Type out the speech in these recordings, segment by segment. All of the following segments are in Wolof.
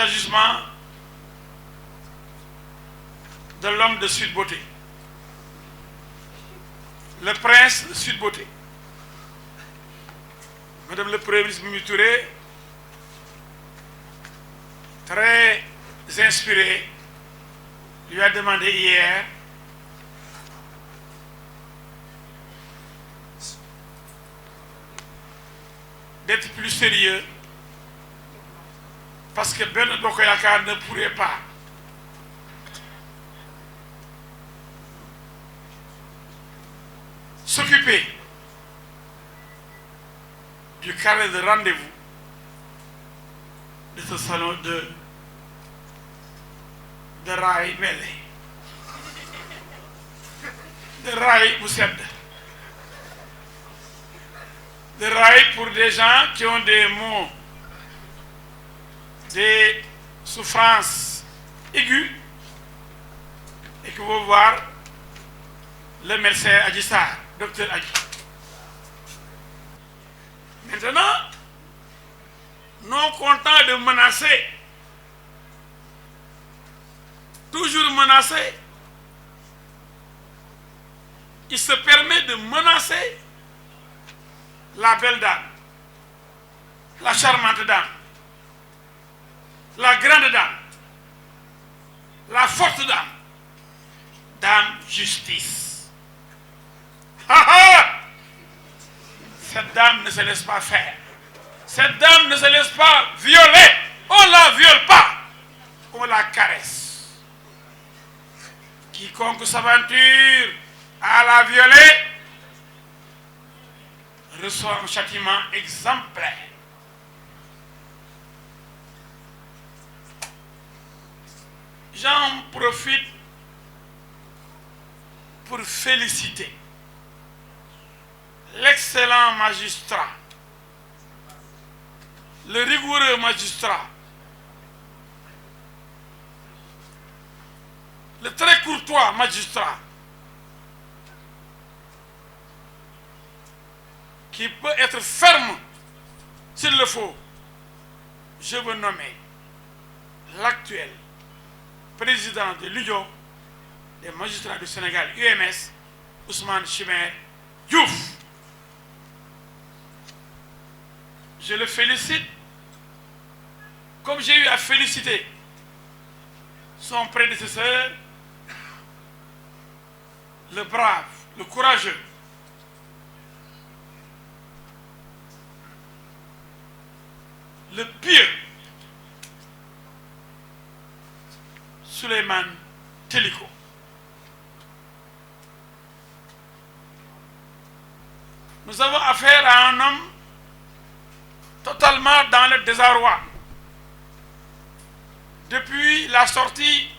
agissements de l'homme de Sweet Beauté, le prince de Sweet Beauté. Madame le Premier ministre Mimi Touré, très inspiré, lui a demandé hier d'être plus sérieux parce que Ben Bokk Yakaar ne pourrait pas s'occuper du carnet de rendez-vous de ce salon de rail mêlé, de rail bu sedd, de rail pour des gens qui ont des maux, des souffrances aiguës et qui vont voir le médecin Adji Sarr, docteur Adji. Maintenant, non content de menacer, toujours menacé, il se permet de menacer la belle dame, la charmante dame, la grande dame, la forte dame, dame justice. Cette dame ne se laisse pas faire. Cette dame ne se laisse pas violer. On ne la viole pas. On la caresse. Quiconque s'aventure à la violer reçoit un châtiment exemplaire. J'en profite pour féliciter l'excellent magistrat, le rigoureux magistrat, le très courtois magistrat, qui peut être ferme s'il le faut. Je veux nommer l'actuel président de l'Union des magistrats du Sénégal, UMS, Ousmane Chimère Diouf. Je le félicite, comme j'ai eu à féliciter son prédécesseur, le brave, le courageux, le pieux Souleymane Teliko. Nous avons affaire à un homme totalement dans le désarroi. Depuis la sortie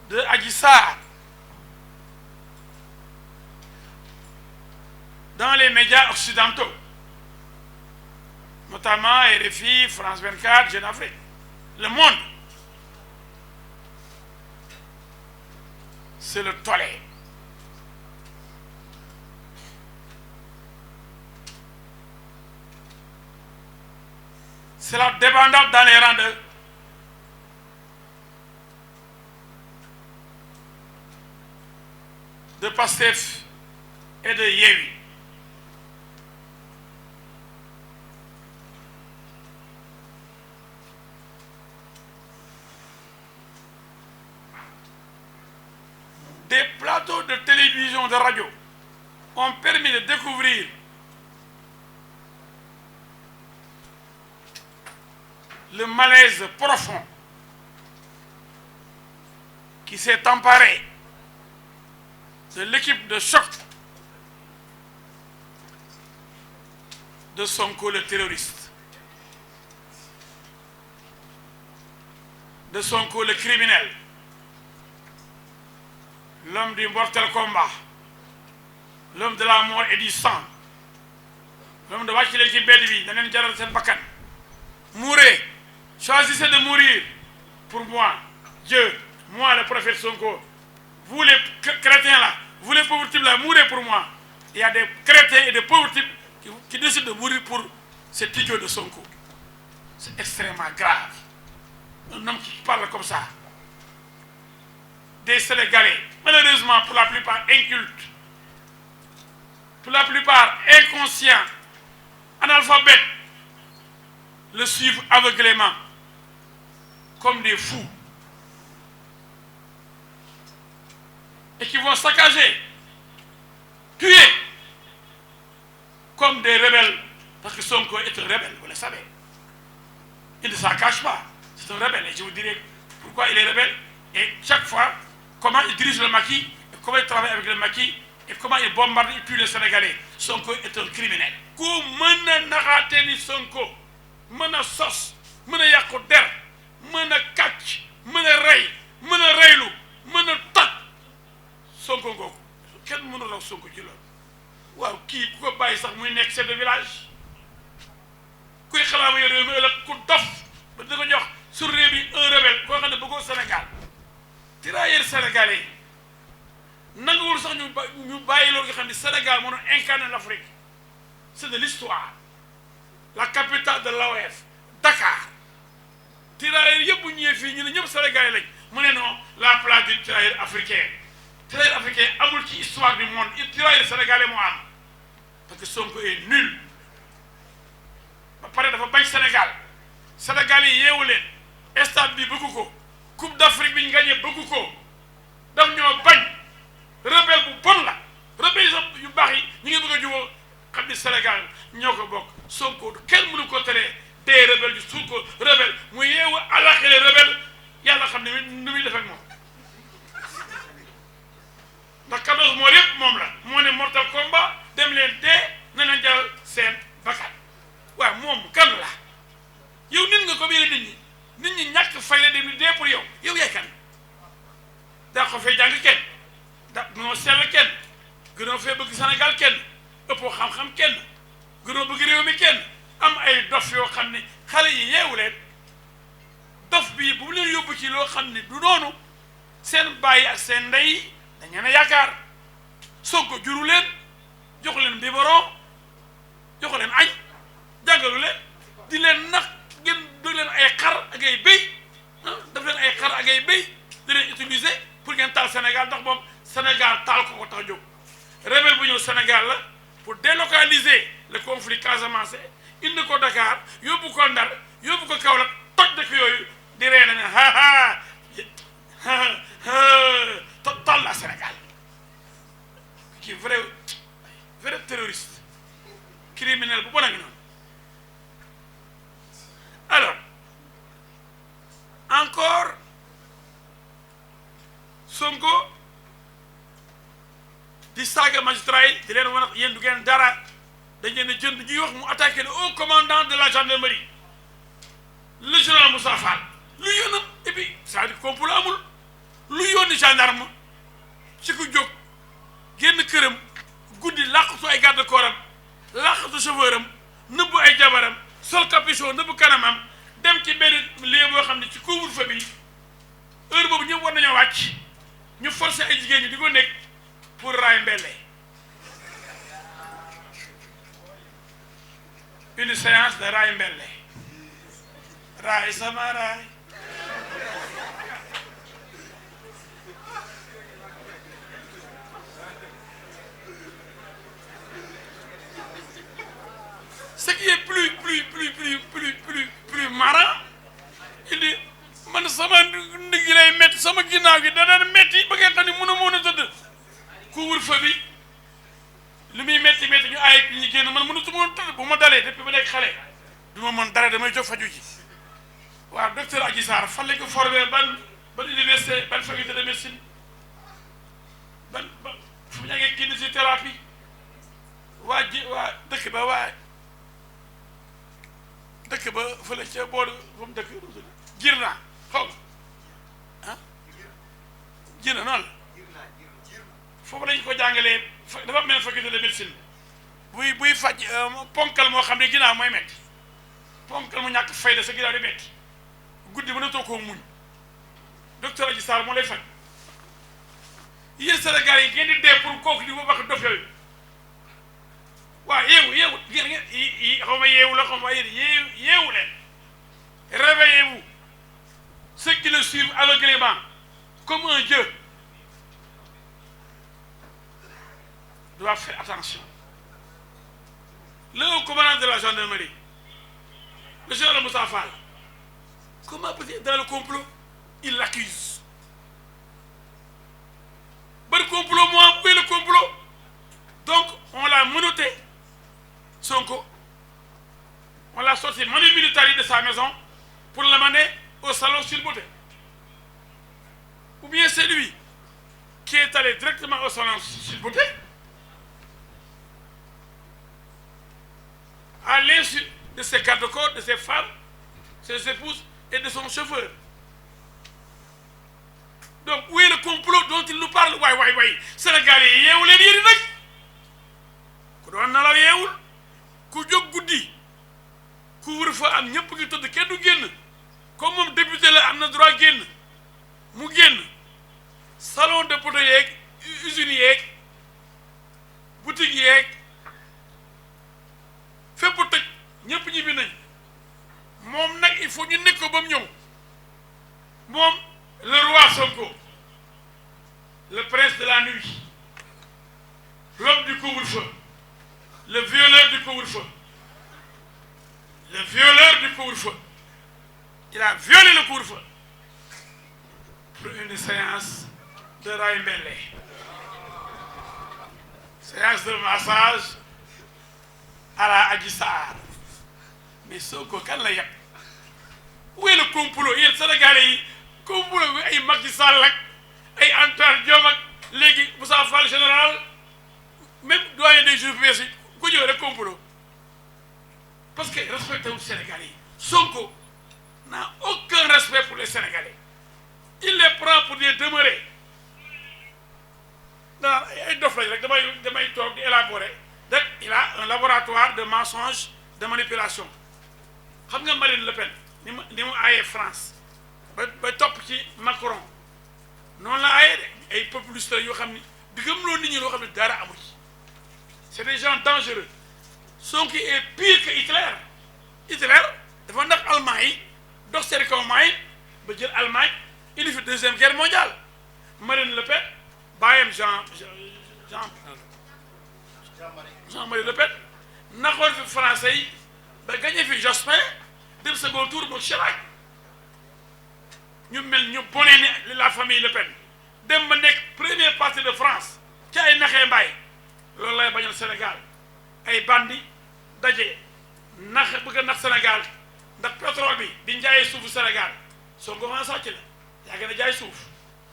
de Adji Sarr dans les médias occidentaux, notamment RFI, France 24, Jeune Afrique, Le Monde, c'est le tollé. C'est la débandade dans les rangs de Pastef et de Yewwi. Des plateaux de télévision, de radio ont permis de découvrir le malaise profond qui s'est emparé de l'équipe de choc de Sonko le terroriste, de Sonko le criminel, l'homme du mortel combat, l'homme de la mort et du sang, l'homme de wàcc leen ci bedd bi daneen jaral seen bakkan. Mourez, choisissez de mourir pour moi, Dieu, moi le prophète Sonko. Vous les chrétiens là, vous les pauvres types là, mourez pour moi. Il y a des chrétiens et des pauvres types qui décident de mourir pour cet idiot de Sonko. C'est extrêmement grave. un homme qui parle comme ça. Des Sénégalais, malheureusement pour la plupart incultes, pour la plupart inconscients, analphabètes, le suivent aveuglément, comme des fous. Et qui vont saccager, tuer, comme des rebelles. Parce que Sonko est un rebelle, vous le savez. Il ne s'en cache pas. C'est un rebelle. Et je vous dirai pourquoi il est rebelle. Et chaque fois, comment il dirige le maquis, et comment il travaille avec le maquis, et comment il bombarde et tue les Sénégalais. Sonko est un criminel. Ku mën a naxaate ni Sonko mën a sos mën a yàqu der mën a kàcc mën a rey mën a reylu mën a toj Sonko ngoogu kenn mënu raw Sonko ci loolu. waaw kii ku ko bàyyi sax muy nekk chef de village kuy xalaama yo réew mi ëllëg ku dof ba di ko jox sur réew mi un rebelle koo xam ne bëggoo Sénégal tirailleurs sénégalais nanguwul sax ñu bàyyi loolu nga xam ne Sénégal mënu incarner l'Afrique. C'est de l'histoire. La capitale de l'OF, Dakar. Tirailleurs yëpp bu ñëwee fii ñu ne ñëpp Sénégalais lañ mu ne non la place du tirailleur africain. Tirailleur africain amul ci histoire du monde tirailleur sénégalais moo am parce que Sonko est nul. ba pare dafa bañ Sénégal Sénégal yi yeewu leen stade bi bëggu ko Coupe d'Afrique bi ñu gagné bëggu ko daf ñoo bañ rebelle bu bon la rebelle yu baax yi ñu ngi bëgg a jubóo xam ni Sénégal ñoo ko bokk Sonko kenn mënu ko teree des rebelle du Sonko rebelle mu yeewu àllaxile rebelle yàlla xam ne nu muy def ak moom ndax 14 mois yëpp moom la moo ne mortal combat dem leen dee na leen jaral seen bakkan waaw moom kan la yow nit nga ko biir nit ñi ñàkk fay la dem di dee pour yow yaay kan daa ko fay jàng kenn da gënoo sell kenn gënoo fee bëgg Sénégal kenn ëppoo xam-xam kenn gënoo bëgg réew mi kenn am ay dof yoo xam ne xale yi yeewu leen dof bii bu mu leen yóbbu ci loo xam ne du noonu seen bàyyi ak seen ndey dañu ne yaakaar Sonko juru leen joxu leen biberon joxu leen añ jàngalu leen di leen nax ngeen doy leen ay xar ak ay béy daf leen ay xar ak ay béy di leen utiliser pour ngeen taal Sénégal ndax moom Sénégal taal ko tax jóg rebelle bu ñëw Sénégal la pour délocaliser le conflit Casamance indi ko Dakar yóbbu ko Ndar yóbbu ko Kaolack toj dëkk yooyu di ree nañu tal la Sénégal qui vrai terroriste criminel bu bon a ngi noonu. Alors encore Sonko di saaga magistrat yi di leen wan yéen du ngeen dara dañ leen a jënd ñuy wax mu attaqué le haut commandant de la gendarmerie le général Moussa Fall lu yónnam et puis c'est-à-dire complot amul lu yónni gendarme ci ku jóg génn këram guddi làqatu ay garde corps am làqatu chauffeur am nëbbu ay jabaram sol capuchon nëbbu kanamam dem ci benn lieu boo xam ne ci couvre-feu bi heure boobu ñëpp war nañoo wàcc ñu forcé ay jigéen ñi di ko nekk pour raay mbelle une séance de raay mbelle raay sama raay ce qui est plus marrant il dit man sama ndigg lay métti sama ginnaaw gi da daan métti ba nga xam ne mën a tëdd couvre-feu bi li muy métti ñu aay ñu génn man mënu su ma tëdd bu ma dalee depuis ba nekk xale du ma mën dara damay jóg faju ji waaw docteur Adji Sarr fan lañ ko formé ban université ban faculté de médecine ban fu mu ñàkkee kinésithérapie waa dëkk ba fële ca booru fu mu dëkk jir naa xaw ah jir na noonu la foofu lañ ko jàngalee dafa am benn faculté de médecine buy faj ponkal moo xam ne ginnaaw mooy metti ponkal mu ñàkk fayda sa ginnaaw di metti guddi mënatoo koo muñ docteur Adji Sarr moo lay faj yéen Sénégal yi ngeen di dee pour kooku di wax dof yooyu waaw yeewu xaw ma yeewu la xaw ma yeewu leen réveillez-vous comme un dieu, doit faire attention. Le haut commandant de la gendarmerie, le général Moussa Fall, comment peut-il dans le complot? Il l'accuse. Le complot, moi, oui, le complot. Donc, on l'a menotté, Sonko. On l'a sorti manu militari de sa maison pour l'amener au salon Sud-Beauté. Ou bien c'est lui qui est allé directement au salon Sud-Beauté à l'insu de ses gardes-corps, de ses femmes, ses épouses et de son chauffeur. Donc, où est le complot dont il nous parle? Ouais. Sénégalais, il y a où les dirigeants? Quand on a la yeoul, ku jóg guddi, couvre-feu am ñëpp ngi tëdd kenn du génn. Comme moom député la am na droit génn. Mu génn. Salon de poteau yeeg, usines yeeg, boutique yeeg, fépp tëj ñëpp ñibbi nañ. Moom nag il faut ñu nekk ko ba mu ñëw. Moom le roi Sonko, le prince de la nuit, l'homme du couvre-feu, le violeur du couvre-feu, le violeur du couvre-feu. Il a violé le couvre-feu pour une séance de Raimbele, séance de massage à la Adji Sarr. Mais Sonko kan la yàq? Où est le complot? Il y a Sénégalais complot bi ay Macky Sall ak ay Antoine Diome ak léegi Moussa Fall général, même doyen des juges yi ku ñëw rek complot parce que respecté wu Sénégalais. Sonko n'a aucun respect pour les Sénégalais. Il les prend pour des demeurés. Non, ay dof lañ rek damay toog di élaborer. Donc il a un laboratoire de mensonges, de manipulation. Xam nga Marine Le Pen ni mu aayee France ba topp ci Macron noonu la aayee de ay populistes yoo xam ni di gëmloo nit ñi loo xam ne dara amu ci. C'est des gens dangereux. Sonko est pire que Hitler. Hitler dafa ndax Allemagne yi dox seen kaw maay ba jël Allemagne indi fi deuxième guerre mondiale. Marine Le Pen bàyyam Jean-Marie Le Pen naxoon fi français yi ba gagné fi Jospin dem second tour moom Chirac ñu mel ñu bonee ni la famille Le Pen dem ba nekk première partie de France ci ay naxee mbaay loolu lay bañal Sénégal ay bandi daje nax bëgg a nax Sénégal ndax pétrole bi di njaayee suufu Sénégal Sonko fa sàcc la yaa gën a jaay suuf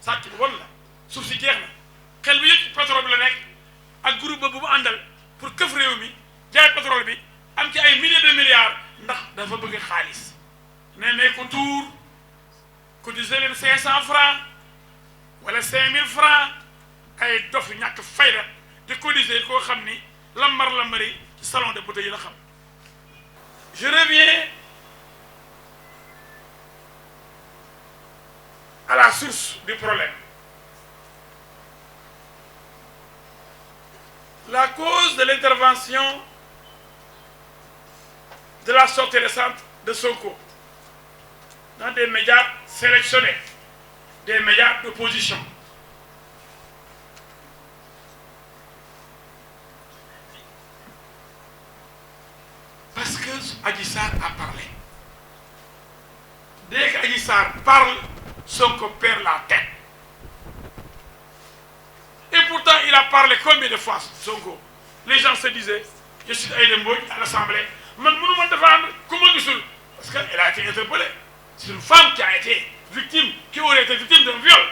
sàcc bu bon la suuf si jeex na xel bi yëpp pétrole bi la nekk ak groupe bu mu àndal pour këf réew mi jaay pétrole bi am ci ay milliers de milliards ndax dafa bëgg xaalis nee ko tuur cotiser leen 500 francs wala 5000 francs ay dof ñàkk fayda di cotiser koo xam ni lamari ci salon de beauté yi la xam. Je reviens à la source du problème. La cause de l'intervention de la sortie récente de Sonko dans des médias sélectionnés, des médias d'opposition. Parce que Adji Sarr a parlé. Dès qu'Adji Sarr parle, Sonko perd la tête. Et pourtant, il a parlé combien de fois, Sonko? Les gens se disaient, je suis Aïda Mbodj à l'Assemblée, man mënu ma défendre ku ma gisul parce qu'elle a été interpellée. C'est une femme qui a été victime, qui aurait été victime d'un viol.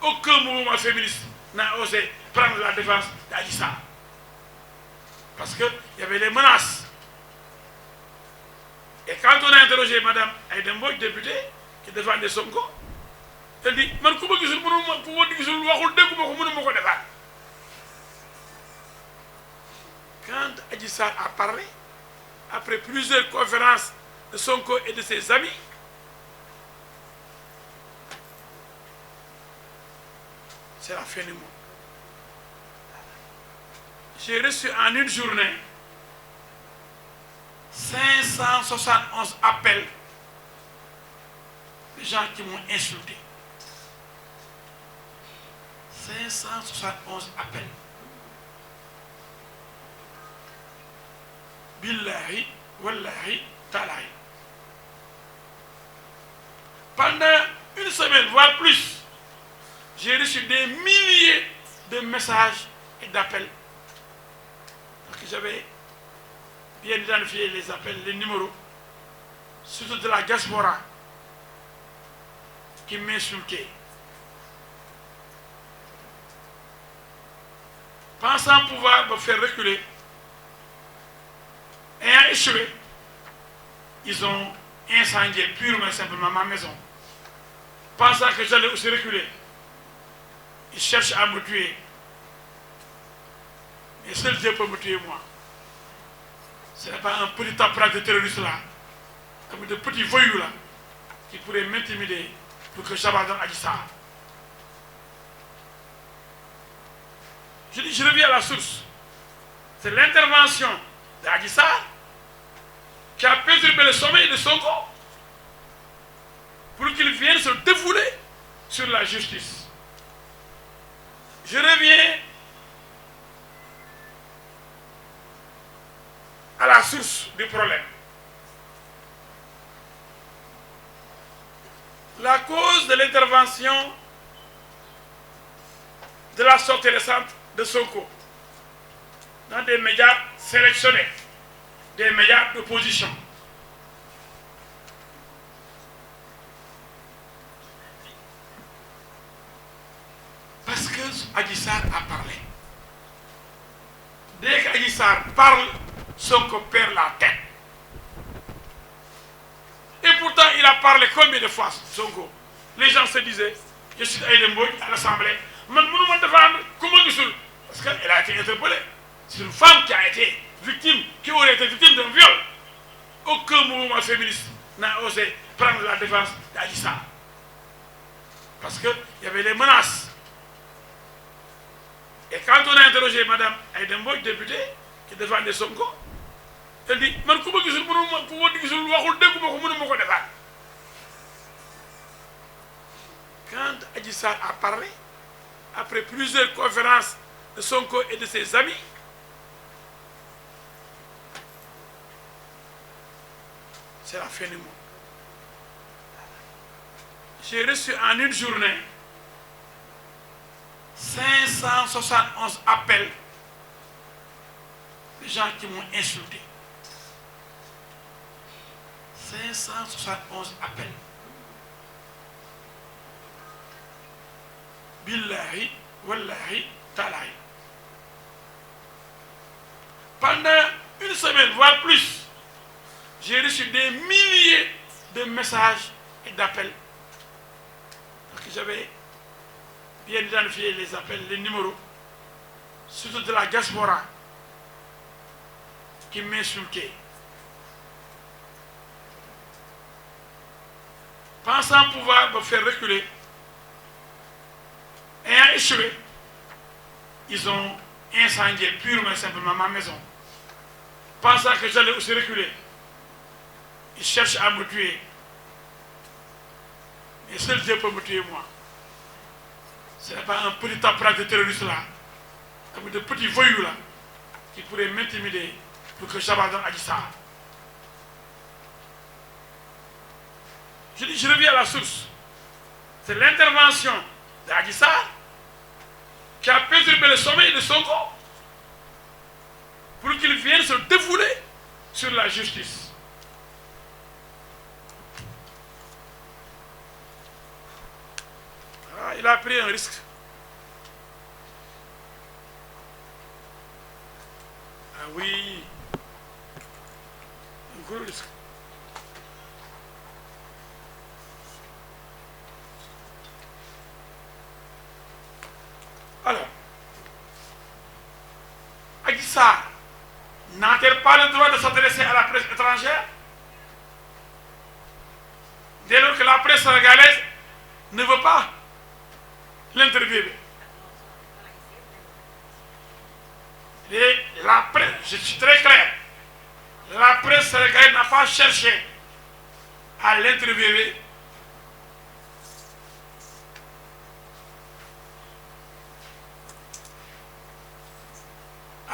Aucun mouvement féministe n'a osé prendre la défense d'Adji Sarr. Parce qu'il y avait des menaces. Et quand on a interrogé Madame Aïda Mbodj, députée, qui défendait Sonko, elle dit, man ku ma gisul mënu ma ku ma gisul waxul dégguma ko mënu ma ko défendre. Quand Adji Sarr a parlé, après plusieurs conférences de Sonko et de ses amis, c'est la fin du monde. J'ai reçu en une journée 571 appels de gens qui m'ont insulté. 571 appels. Billahi, wallahi, talahi. Pendant une semaine, voire plus, j'ai reçu des milliers de messages et d'appels. Parce que j'avais bien identifié les appels, les numéros, surtout de la diaspora, qui m'insultaient. Pensant pouvoir me faire reculer, ayant échoué, ils ont incendié purement et simplement ma maison. Pensant que j'allais aussi reculer, ils cherchent à me tuer. Mais seul Dieu peut me tuer moi. Ce n'est pas un petit appareil de terroristes là, avec de petits voyous là, qui pourraient m'intimider pour que j'abandonne Adji Sarr. Je dis, je reviens à la source. C'est l'intervention d'Adji Sarr qui a perturbé le sommeil de Sonko pour qu'il vienne se défouler sur la justice. Je reviens à la source du problème. La cause de l'intervention de la sortie récente de Sonko dans des médias sélectionnés, des médias d'opposition. Parce que Adji Sarr a parlé. Dès qu'Adji Sarr parle, Sonko perd la tête. Et pourtant, il a parlé combien de fois, Sonko? Les gens se disaient, je suis Aïda Mbodj à l'Assemblée, man ne me défendre comment Gisoul, parce qu'elle a été interpellée. C'est une femme qui a été victime, qui aurait été victime d'un viol. Aucun mouvement féministe n'a osé prendre la défense d'Adji Sarr. Parce qu'il y avait les menaces. Et quand on a interrogé Mme Aïda Mbodj, députée, qui défendait Sonko, elle dit, man comment Gisoul, quand Adji Sarr a parlé, après plusieurs conférences de Sonko et de ses amis, c'est la fin du monde. J'ai reçu en une journée 571 appels de gens qui m'ont insulté. 571 appels. Billahi, wallahi, talahi. Pendant une semaine, voire plus, j'ai reçu des milliers de messages et d'appels. Parce que j'avais bien identifié les appels, les numéros, surtout de la diaspora, qui m'insultaient. Pensant pouvoir me faire reculer, ayant échoué, ils ont incendié purement et simplement ma maison. Pensant que j'allais aussi reculer, ils cherchent à me tuer. Mais seul Dieu peut me tuer moi. Ce n'est pas un petit appareil de terroristes là, avec de petits voyous là, qui pourraient m'intimider pour que j'abandonne Adji Sarr. Je dis, je reviens à la source. C'est l'intervention d'Adji Sarr qui a perturbé le sommeil de Sonko pour qu'il vienne se défouler sur la justice. Ah, il a pris un risque. Ah oui, un gros risque. Alors, Adji Sarr n'a-t-elle pas le droit de s'adresser à la presse étrangère dès lors que la presse sénégalaise ne veut pas l'interviewer? Et la presse, je suis très clair, la presse sénégalaise n'a pas cherché à l'interviewer.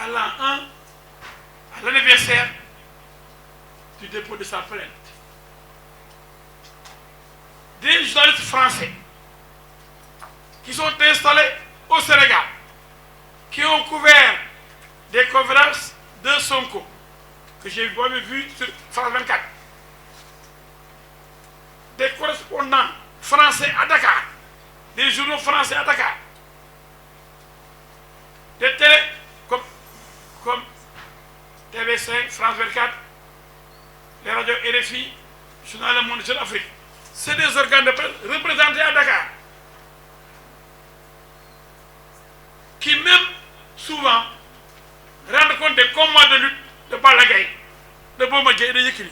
à l'an 1, à l'anniversaire du dépôt de sa plainte. Des journalistes français qui sont installés au Sénégal, qui ont couvert des conférences de Sonko, que j'ai vu sur France 24, des correspondants français à Dakar, des journaux français à Dakar, des télés comme TV5, France 24, les radios RFI, Journal Le Monde sur l'Afrique. C'est des organes de presse représentés à Dakar qui même souvent rendent compte des combats de lutte de Balla Gaye, de Bombardier et de Yékini.